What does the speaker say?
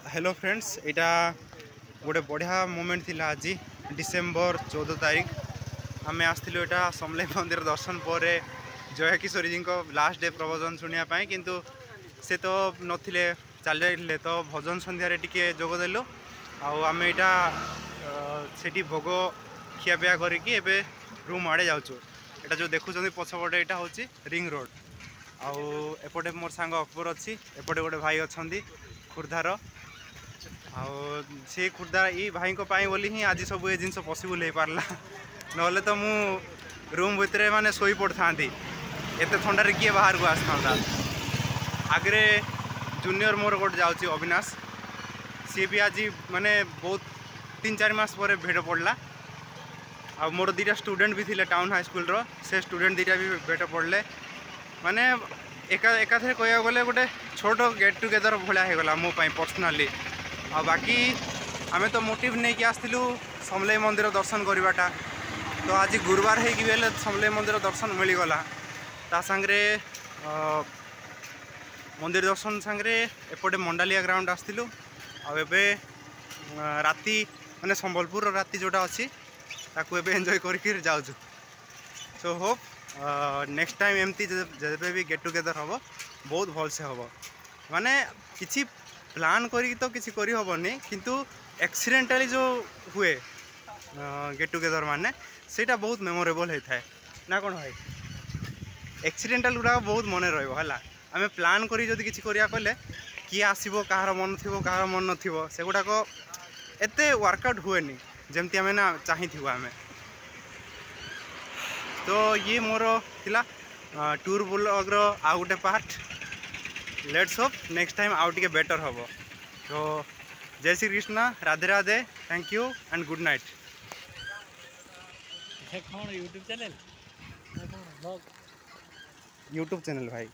Hello friends, यहाँ गोटे बढ़िया मोमेंट थिला आज डिसेम्बर 14 तारीख आम आसलु यहाँ समलेई मंदिर दर्शन पर जय किशोरी जी को लास्ट डे प्रवचन शुणापी किंतु से तो नथिले चल जाइले तो भजन संध्यारे टिके जोगदेलु आम यहाँ से भोग खियापिया करके एबे रूम आड़े जाऊँ। यहाँ जो देखुं पछपटे यहाँ हूँ रिंग रोड आउपटे मोर सांग अकबर अच्छी एपटे गोटे भाई अच्छा खुर्धार से खुर्धार ये भाई बोली ही आज सब ये जिन पॉसिबल हो पारला ना तो मु रूम भितर माने सोई पड़ था एत थंडारे किए बाहर को आसता आगे जूनियर मोर गोटे जाऊँगी अविनाश सी भी आज माने बहुत 3-4 मास पर भेट पड़ला आ मोर दीटा स्टूडेंट भी थे टाउन हाई स्कूल रो से स्टूडेंट दीटा भी भेट पड़ले माने एकाथरे कह गले गोटे छोट गेट टुगेदर भाया होगला मो पर्सनाली आ बाकी आम तो मोटिव नहीं कि आसलु समलेई मंदिर दर्शन करवाटा तो आज गुरुवार हो समलेई मंदिर दर्शन मिलगला ता सांगरे मंदिर दर्शन सांगरे एपटे मंडालिया ग्राउंड आसलु आबे राति माने संबलपुर राति जोटा अच्छी ताकू एबे एंजॉय करके जाऊँ। सो होप नेक्स्ट टाइम एमती जब भी गेट टुगेदर हम बहुत भल से हम माने किसी प्लान करी तो किसी करी हबनी किंतु एक्सीडेंटली जो हुए गेट टुगेदर माने सेटा बहुत मेमोरेबल होता है ना कौन भाई एक्सीडेंटल गुड़ा बहुत मन रहा आम प्लान करी जदि किसी करिया कले किए आसो कहार मन थी कहार मन नथिबो से गुड़ाक एत वर्कआउट हुएनी जमती आम ना चाहिए आम तो ये मोर थिला टूर ब्लॉग रो आ गोटे part let's hope next time आउ टिके बेटर हम तो जय Shri Krishna Radhe Radhe thank you and good night. YouTube channel YouTube channel भाई।